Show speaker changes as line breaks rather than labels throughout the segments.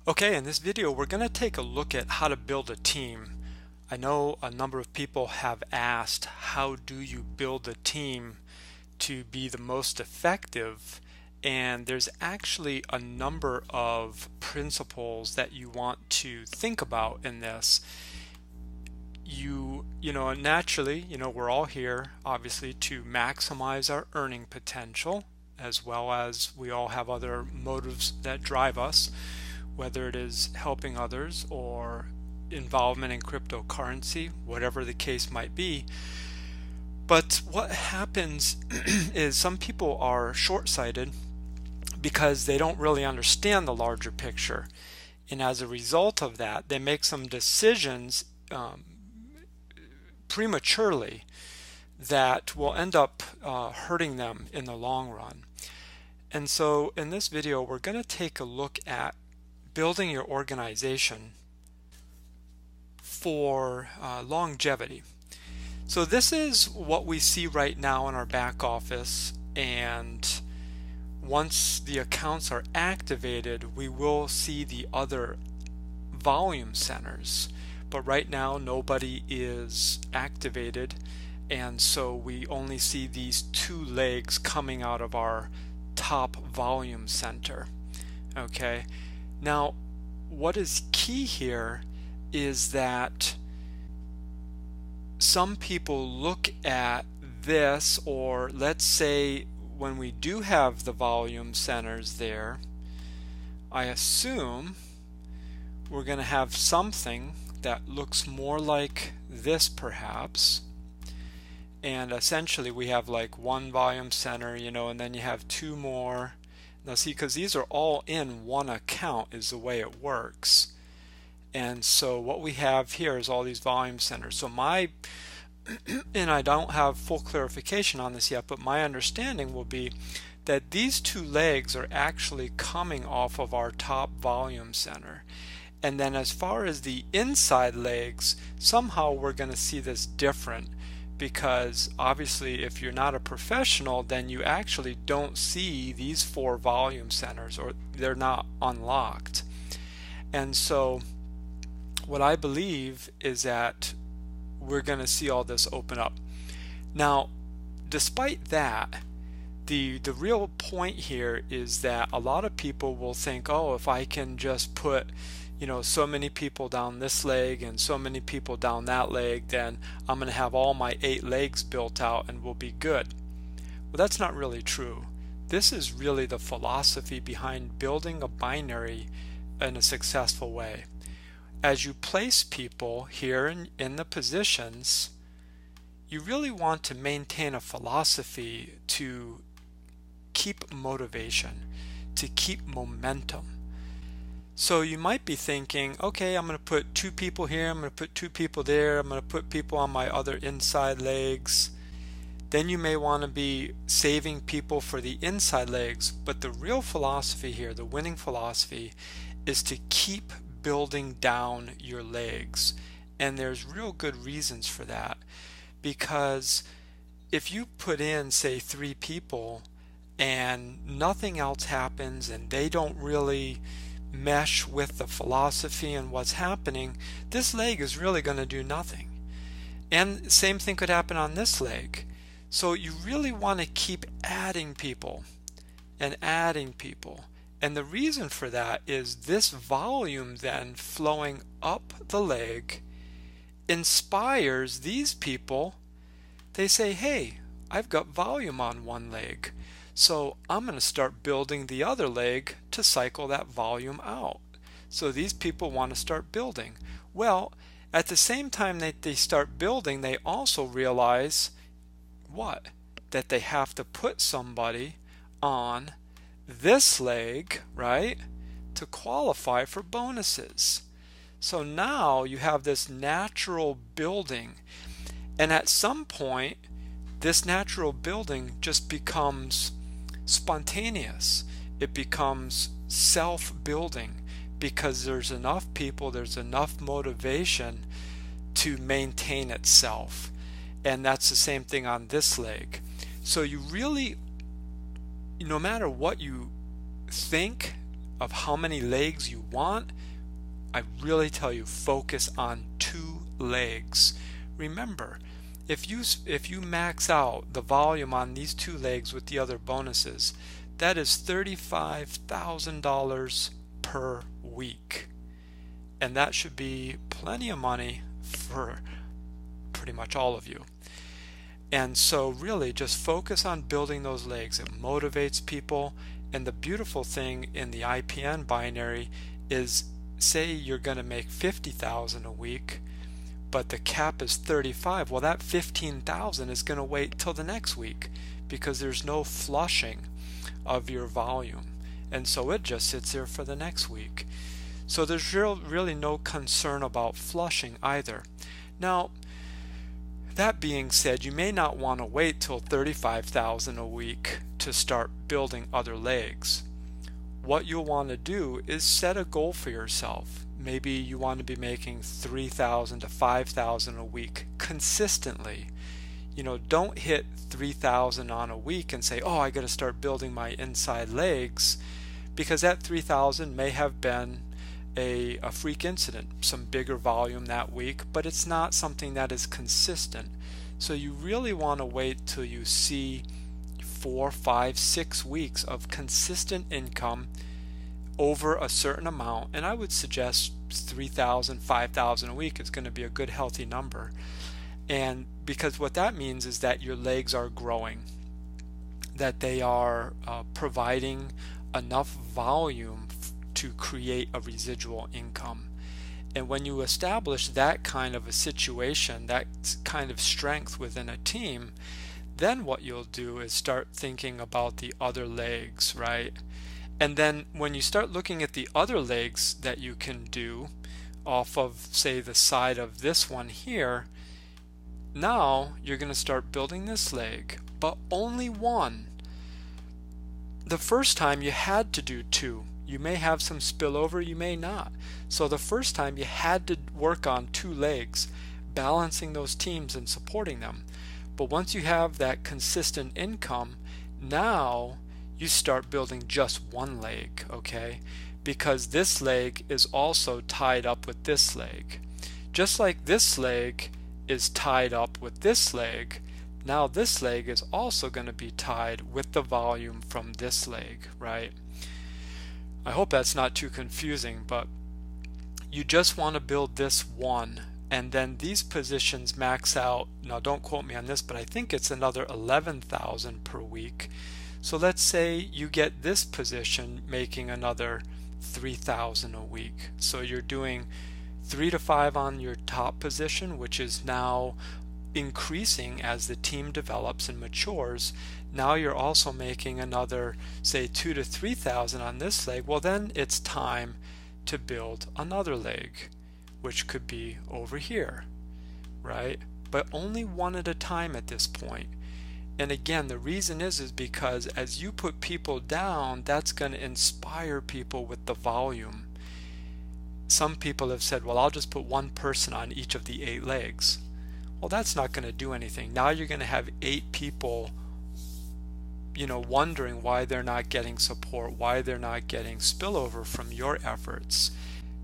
Okay, in this video we're going to take a look at how to build a team. I know a number of people have asked, how do you build a team to be the most effective? And there's actually a number of principles that you want to think about in this. Naturally, we're all here obviously to maximize our earning potential, as well as we all have other motives that drive us, whether it is helping others or involvement in cryptocurrency, whatever the case might be. But what happens is some people are short-sighted because they don't really understand the larger picture. And as a result of that, they make some decisions prematurely that will end up hurting them in the long run. And so in this video, we're going to take a look at building your organization for longevity. So this is what we see right now in our back office, and once the accounts are activated, we will see the other volume centers. But right now nobody is activated, and so we only see these two legs coming out of our top volume center. Okay, now what is key here is that some people look at this, or let's say when we do have the volume centers there, I assume we're going to have something that looks more like this perhaps. And essentially we have like one volume center, and then you have two more. Now see, because these are all in one account is the way it works. And so what we have here is all these volume centers. So and I don't have full clarification on this yet, but my understanding will be that these two legs are actually coming off of our top volume center. And then as far as the inside legs, somehow we're going to see this different, because obviously if you're not a professional, then you actually don't see these four volume centers, or they're not unlocked. And so what I believe is that we're going to see all this open up. Now, despite that, the real point here is that a lot of people will think, oh, if I can just put so many people down this leg and so many people down that leg, then I'm going to have all my 8 legs built out and we'll be good. Well, that's not really true. This is really the philosophy behind building a binary in a successful way. As you place people here in the positions, you really want to maintain a philosophy to keep motivation, to keep momentum. So you might be thinking, okay, I'm going to put 2 people here, I'm going to put 2 people there, I'm going to put people on my other inside legs. Then you may want to be saving people for the inside legs, but the real philosophy here, the winning philosophy, is to keep building down your legs. And there's real good reasons for that, because if you put in, say, 3 people and nothing else happens and they don't really mesh with the philosophy and what's happening, this leg is really going to do nothing. And same thing could happen on this leg. So you really want to keep adding people and adding people. And the reason for that is this volume then flowing up the leg inspires these people. They say, hey, I've got volume on one leg, so I'm going to start building the other leg to cycle that volume out. So these people want to start building. Well, at the same time that they start building, they also realize what? That they have to put somebody on this leg, right, to qualify for bonuses. So now you have this natural building, and at some point this natural building just becomes spontaneous. It becomes self-building because there's enough people, there's enough motivation to maintain itself. And that's the same thing on this leg. So you really, no matter what you think of how many legs you want, I really tell you, focus on 2 legs. Remember, if you max out the volume on these 2 legs with the other bonuses, that is $35,000 per week. And that should be plenty of money for pretty much all of you. And so really just focus on building those legs. It motivates people. And the beautiful thing in the IPN binary is, say you're going to make $50,000 a week, but the cap is 35. Well, that 15,000 is going to wait till the next week because there's no flushing of your volume. And so it just sits there for the next week. So there's really no concern about flushing either. Now, that being said, you may not want to wait till 35,000 a week to start building other legs. What you'll want to do is set a goal for yourself. Maybe you want to be making 3,000 to 5,000 a week consistently. Don't hit 3,000 on a week and say, oh, I got to start building my inside legs, because that 3,000 may have been a freak incident, some bigger volume that week, but it's not something that is consistent. So you really want to wait till you see 4, 5, 6 weeks of consistent income over a certain amount, and I would suggest 3,000, 5,000 a week is going to be a good healthy number. And because what that means is that your legs are growing, that they are providing enough volume to create a residual income. And when you establish that kind of a situation, that kind of strength within a team, then what you'll do is start thinking about the other legs, right? And then when you start looking at the other legs that you can do off of, say, the side of this one here, now you're going to start building this leg, but only one. The first time you had to do 2. You may have some spillover, you may not. So the first time you had to work on 2 legs, balancing those teams and supporting them. But once you have that consistent income, now you start building just 1 leg, okay? Because this leg is also tied up with this leg. Just like this leg is tied up with this leg, now this leg is also going to be tied with the volume from this leg, right? I hope that's not too confusing, but you just want to build this 1, and then these positions max out. Now don't quote me on this, but I think it's another 11,000 per week. So let's say you get this position making another 3,000 a week. So you're doing 3 to 5 on your top position, which is now increasing as the team develops and matures. Now you're also making another, say, 2 to 3,000 on this leg. Well, then it's time to build another leg, which could be over here, right? But only one at a time at this point. And again, the reason is because as you put people down, that's going to inspire people with the volume. Some people have said, well, I'll just put 1 person on each of the 8 legs. Well, that's not going to do anything. Now you're going to have 8 people, wondering why they're not getting support, why they're not getting spillover from your efforts.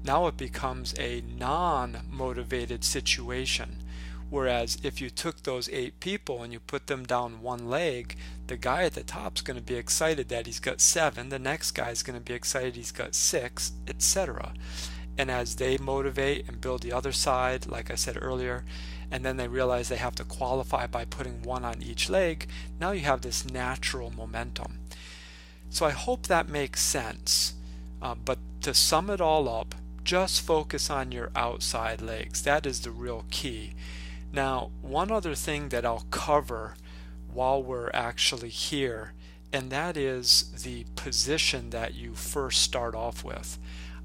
Now it becomes a non-motivated situation. Whereas if you took those 8 people and you put them down 1 leg, the guy at the top is going to be excited that he's got 7, the next guy is going to be excited he's got 6, etc. And as they motivate and build the other side, like I said earlier, and then they realize they have to qualify by putting 1 on each leg, now you have this natural momentum. So I hope that makes sense. But to sum it all up, just focus on your outside legs. That is the real key. Now, one other thing that I'll cover while we're actually here, and that is the position that you first start off with.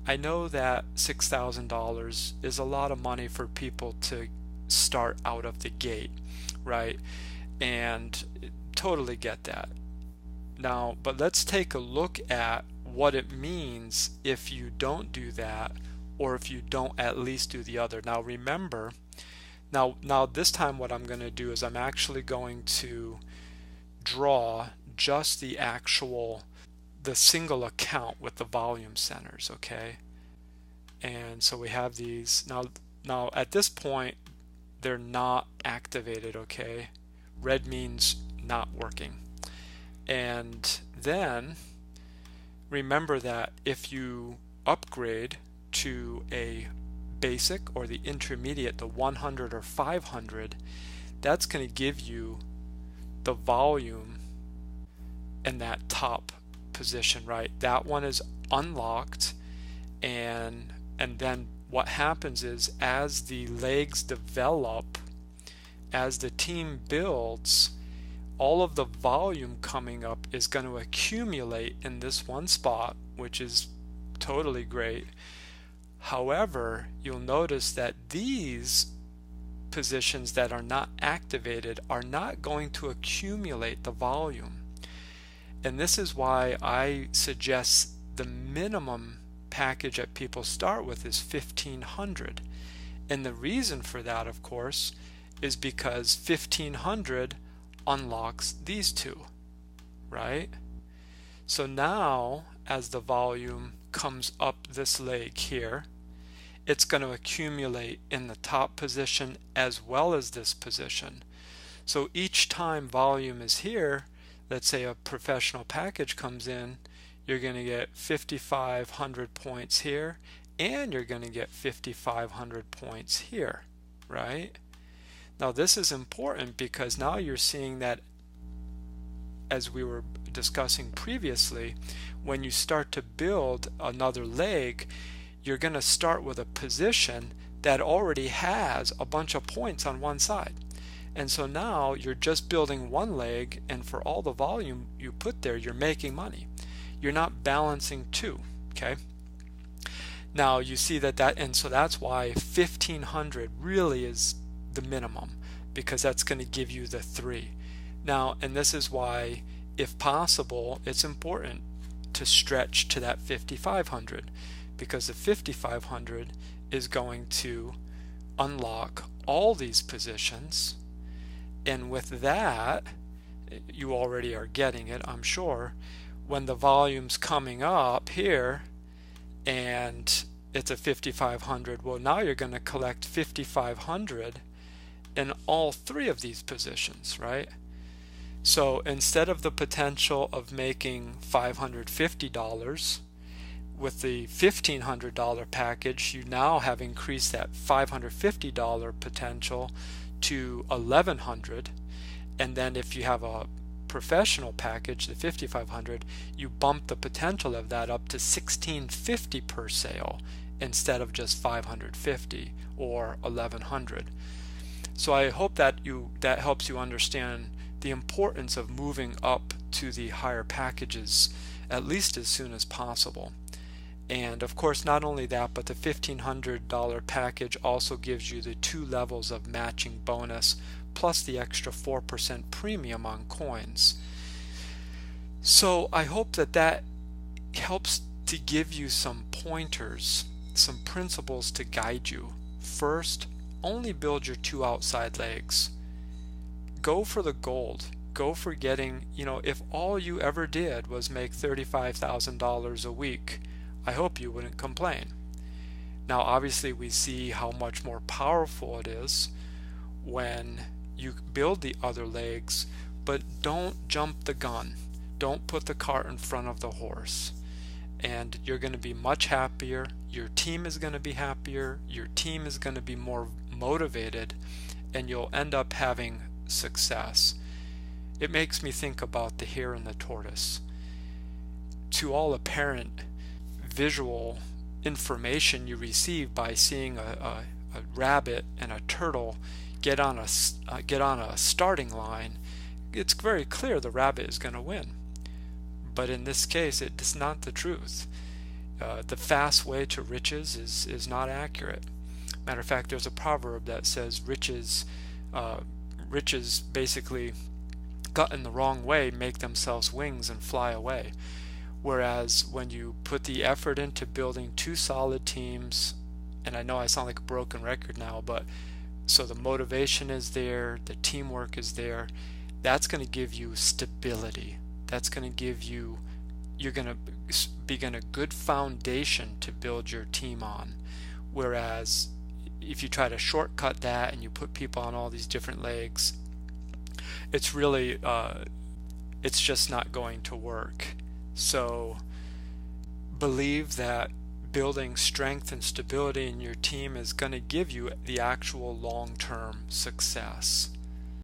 I know that $6,000 is a lot of money for people to start out of the gate, right? And totally get that. Now, but let's take a look at what it means if you don't do that, or if you don't at least do the other. Now remember, now this time what I'm going to do is I'm actually going to draw just the actual the single account with the volume centers, okay? And so we have these now at this point they're not activated, okay? Red means not working. And then remember that if you upgrade to a basic or the intermediate, the 100 or 500, that's going to give you the volume in that top position, right? That one is unlocked, and then what happens is as the legs develop, as the team builds, all of the volume coming up is going to accumulate in this one spot, which is totally great. However, you'll notice that these positions that are not activated are not going to accumulate the volume. And this is why I suggest the minimum package that people start with is 1500. And the reason for that, of course, is because 1500 unlocks these two, right? So now as the volume comes up this leg here, it's going to accumulate in the top position as well as this position. So each time volume is here, let's say a professional package comes in, you're going to get 5,500 points here, and you're going to get 5,500 points here, right? Now this is important because now you're seeing that, as we were discussing previously, when you start to build another leg, you're going to start with a position that already has a bunch of points on one side. And so now you're just building one leg, and for all the volume you put there, you're making money. You're not balancing two, okay? Now you see and so that's why 1500 really is the minimum, because that's going to give you the 3. Now, and this is why, if possible, it's important to stretch to that 5500, because the 5500 is going to unlock all these positions, and with that, you already are getting it, I'm sure, when the volume's coming up here and it's a 5500, well, now you're going to collect 5500 in all 3 of these positions, right? So instead of the potential of making $550 with the $1,500 package, you now have increased that $550 potential to $1,100, and then if you have a professional package, the 5,500, you bump the potential of that up to $1,650 per sale instead of just $550 or $1,100. So I hope that helps you understand the importance of moving up to the higher packages at least as soon as possible. And of course, not only that, but the $1,500 package also gives you the 2 levels of matching bonus plus the extra 4% premium on coins. So I hope that helps to give you some pointers, some principles to guide you. First, only build your 2 outside legs. Go for the gold. Go for getting, if all you ever did was make $35,000 a week, I hope you wouldn't complain. Now obviously we see how much more powerful it is when you build the other legs, but don't jump the gun. Don't put the cart in front of the horse. And you're going to be much happier. Your team is going to be happier. Your team is going to be more motivated, and you'll end up having success. It makes me think about the hare and the tortoise. To all apparent visual information you receive by seeing a rabbit and a turtle get on a starting line, it's very clear the rabbit is going to win. But in this case, it is not the truth. The fast way to riches is not accurate. Matter of fact, there's a proverb that says riches basically got in the wrong way make themselves wings and fly away. Whereas when you put the effort into building 2 solid teams, and I know I sound like a broken record now, but so the motivation is there, the teamwork is there, that's going to give you stability. That's going to give you you're going to begin a good foundation to build your team on. Whereas if you try to shortcut that and you put people on all these different legs, it's really it's just not going to work. So believe that building strength and stability in your team is going to give you the actual long-term success.